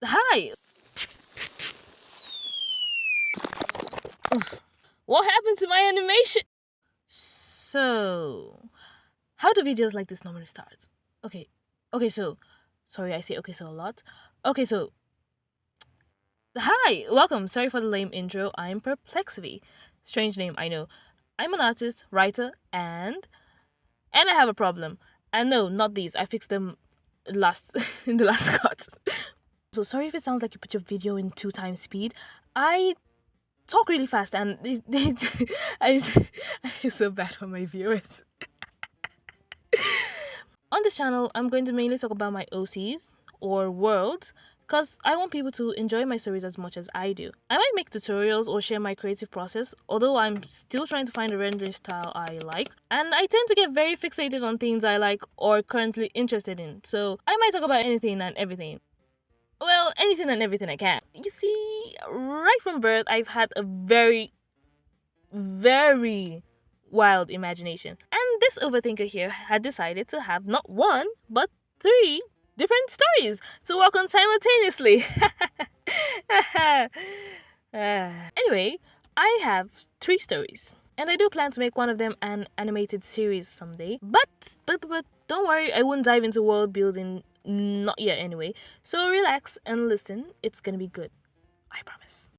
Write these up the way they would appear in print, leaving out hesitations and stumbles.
Hi! What happened to my animation? So, how do videos like this normally start? Okay, so, sorry, I say okay, so a lot. Okay, so, hi! Welcome! Sorry for the lame intro. I'm Perplexity. Strange name, I know. I'm an artist, writer, and I have a problem. And no, not these. I fixed them last in the last cut. So sorry if it sounds like you put your video in 2 times speed. I talk really fast and I, I feel so bad for my viewers. On this channel, I'm going to mainly talk about my OCs or worlds because I want people to enjoy my stories as much as I do. I might make tutorials or share my creative process, although I'm still trying to find a rendering style I like, and I tend to get very fixated on things I like or currently interested in, so I might talk about anything and everything. Well, anything and everything I can. You see, right from birth, I've had a very wild imagination. And this overthinker here had decided to have not one, but three different stories to work on simultaneously. Anyway, I have 3 stories. And I do plan to make one of them an animated series someday. But don't worry, I won't dive into world building, not yet anyway. So relax and listen, it's gonna be good. I promise.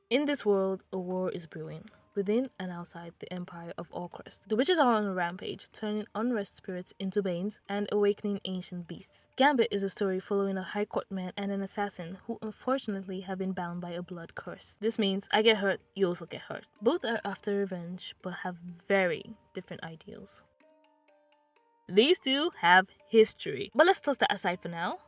In this world, a war is brewing. Within and outside the empire of Orcrest, the witches are on a rampage, turning unrest spirits into banes and awakening ancient beasts. Gambit is a story following a high court man and an assassin who unfortunately have been bound by a blood curse. This means I get hurt, you also get hurt. Both are after revenge, but have very different ideals. These two have history. But let's toss that aside for now.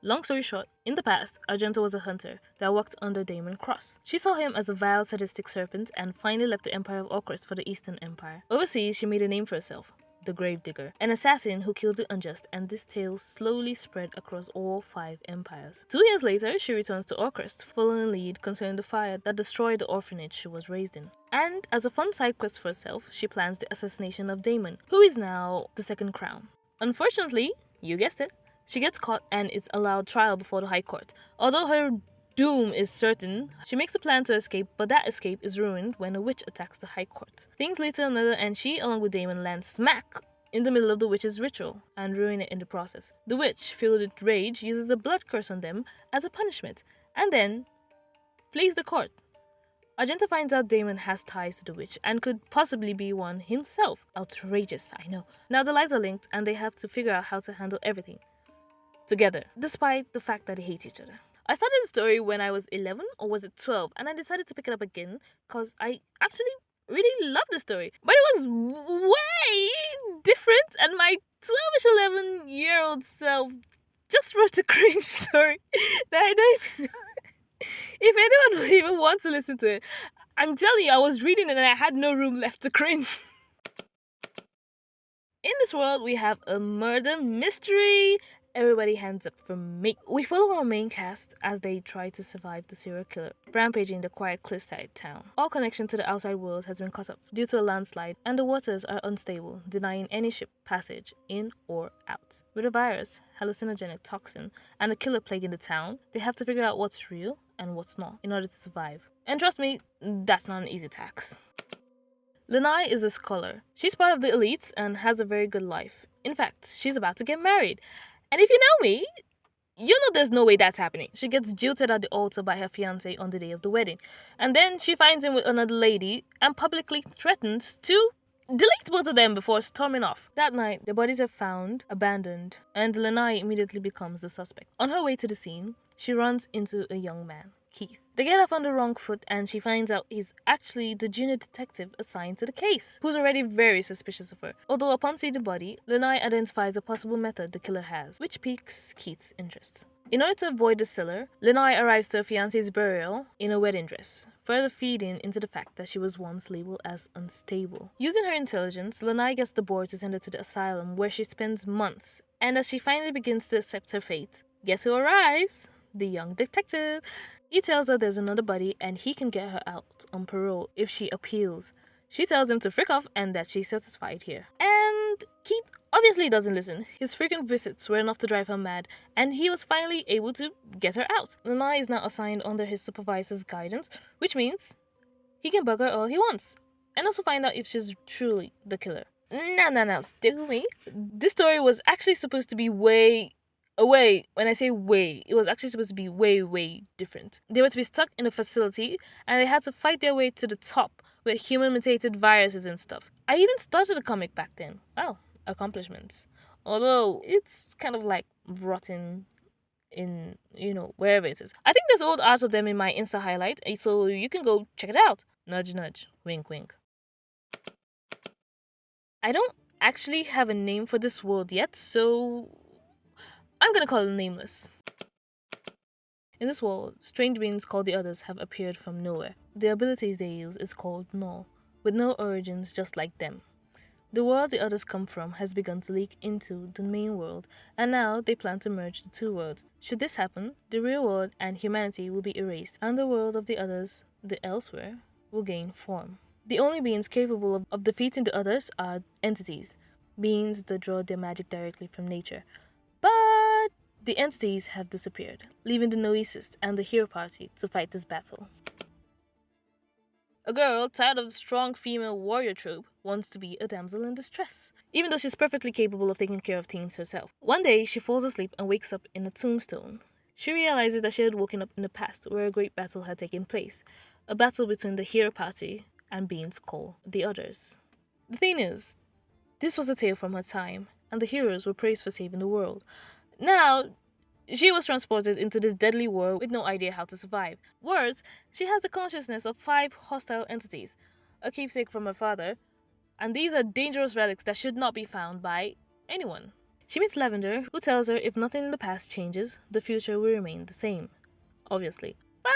Long story short, in the past, Argento was a hunter that worked under Damon Cross. She saw him as a vile, sadistic serpent and finally left the Empire of Orcrest for the Eastern Empire. Overseas, she made a name for herself, the Gravedigger, an assassin who killed the unjust, and this tale slowly spread across all 5 empires. 2 years later, she returns to Orcrest, following lead concerning the fire that destroyed the orphanage she was raised in. And as a fun side quest for herself, she plans the assassination of Damon, who is now the Second Crown. Unfortunately, you guessed it, she gets caught and is allowed trial before the High Court. Although her doom is certain, she makes a plan to escape, but that escape is ruined when a witch attacks the High Court. Things lead to another, and she, along with Damon, land smack in the middle of the witch's ritual and ruin it in the process. The witch, filled with rage, uses a blood curse on them as a punishment, and then flees the court. Argento finds out Damon has ties to the witch and could possibly be one himself. Outrageous, I know. Now the lives are linked and they have to figure out how to handle everything together, despite the fact that they hate each other. I started the story when I was 11 or was it 12, and I decided to pick it up again because I actually really loved the story. But it was way different, and my 12ish, 11-year-old self just wrote a cringe story that I don't even know if anyone would even want to listen to it. I'm telling you, I was reading it and I had no room left to cringe. In this world, we have a murder mystery. Everybody hands up for me. We follow our main cast as they try to survive the serial killer rampaging the quiet cliffside town. All connection to the outside world has been cut off due to a landslide, and the waters are unstable, denying any ship passage in or out. With a virus, hallucinogenic toxin, and a killer plague in the town, they have to figure out what's real and what's not in order to survive. And trust me, that's not an easy task. Lanai is a scholar. She's part of the elites and has a very good life. In fact, she's about to get married. And if you know me, you know there's no way that's happening. She gets jilted at the altar by her fiancé on the day of the wedding. And then she finds him with another lady and publicly threatens to delete both of them before storming off. That night, their bodies are found, abandoned, and Lanai immediately becomes the suspect. On her way to the scene, she runs into a young man, Keith. They get off on the wrong foot and she finds out he's actually the junior detective assigned to the case, who's already very suspicious of her. Although upon seeing the body, Lanai identifies a possible method the killer has, which piques Keith's interest. In order to avoid the cellar, Lanai arrives to her fiancé's burial in a wedding dress, further feeding into the fact that she was once labeled as unstable. Using her intelligence, Lanai gets the boy to send her to the asylum where she spends months, and as she finally begins to accept her fate, guess who arrives? The young detective. He tells her there's another body and he can get her out on parole if she appeals. She tells him to frick off and that she's satisfied here. And And Keith obviously doesn't listen. His frequent visits were enough to drive her mad, and he was finally able to get her out. Lana is now assigned under his supervisor's guidance, which means he can bug her all he wants, and also find out if she's truly the killer. No, still me. This story was actually supposed to be way away. When I say way, it was actually supposed to be way different. They were to be stuck in a facility, and they had to fight their way to the top with human mutated viruses and stuff. I even started a comic back then. Wow, accomplishments. Although it's kind of like rotten in wherever it is. I think there's old art of them in my Insta highlight, so you can go check it out. Nudge nudge, wink wink. I don't actually have a name for this world yet, so I'm gonna call it nameless. In this world, strange beings called the Others have appeared from nowhere. The abilities they use is called Null, with no origins just like them. The world the Others come from has begun to leak into the main world, and now they plan to merge the two worlds. Should this happen, the real world and humanity will be erased, and the world of the Others, the Elsewhere, will gain form. The only beings capable of defeating the Others are entities, beings that draw their magic directly from nature. But the entities have disappeared, leaving the Noesis and the Hero Party to fight this battle. A girl, tired of the strong female warrior trope, wants to be a damsel in distress, even though she's perfectly capable of taking care of things herself. One day, she falls asleep and wakes up in a tombstone. She realizes that she had woken up in the past where a great battle had taken place, a battle between the Hero Party and beings called the Others. The thing is, this was a tale from her time, and the heroes were praised for saving the world. Now, she was transported into this deadly war with no idea how to survive. Worse, she has the consciousness of 5 hostile entities, a keepsake from her father, and these are dangerous relics that should not be found by anyone. She meets Lavender, who tells her if nothing in the past changes, the future will remain the same. Obviously. But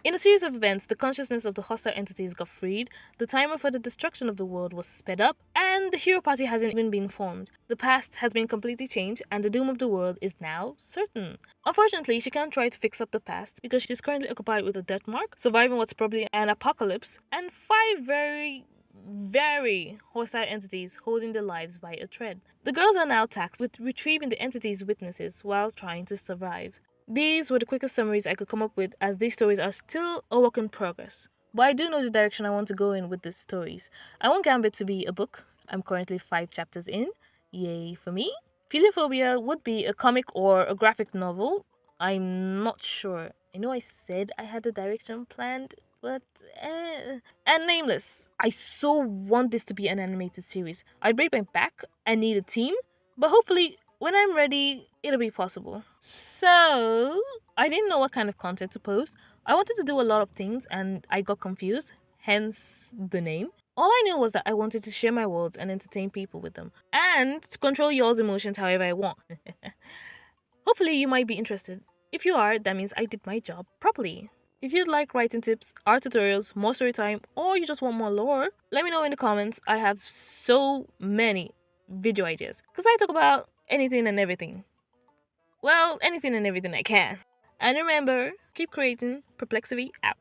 in a series of events, the consciousness of the hostile entities got freed, the timer for the destruction of the world was sped up, and the Hero Party hasn't even been formed. The past has been completely changed, and the doom of the world is now certain. Unfortunately, she can't try to fix up the past because she's currently occupied with a death mark, surviving what's probably an apocalypse, and 5 very hostile entities holding their lives by a thread. The girls are now tasked with retrieving the entities' witnesses while trying to survive. These were the quickest summaries I could come up with, as these stories are still a work in progress. But I do know the direction I want to go in with these stories. I want Gambit to be a book. I'm currently 5 chapters in. Yay for me. Philophobia would be a comic or a graphic novel. I'm not sure. I know I said I had the direction planned, but And Nameless. I so want this to be an animated series. I'd break my back and need a team, but hopefully when I'm ready, it'll be possible. So, I didn't know what kind of content to post. I wanted to do a lot of things and I got confused, hence the name. All I knew was that I wanted to share my worlds and entertain people with them, and to control y'all's emotions however I want. Hopefully, you might be interested. If you are, that means I did my job properly. If you'd like writing tips, art tutorials, more story time, or you just want more lore, let me know in the comments. I have so many video ideas because I talk about anything and everything. Well, anything and everything I can. And remember, keep creating. Perplexity out.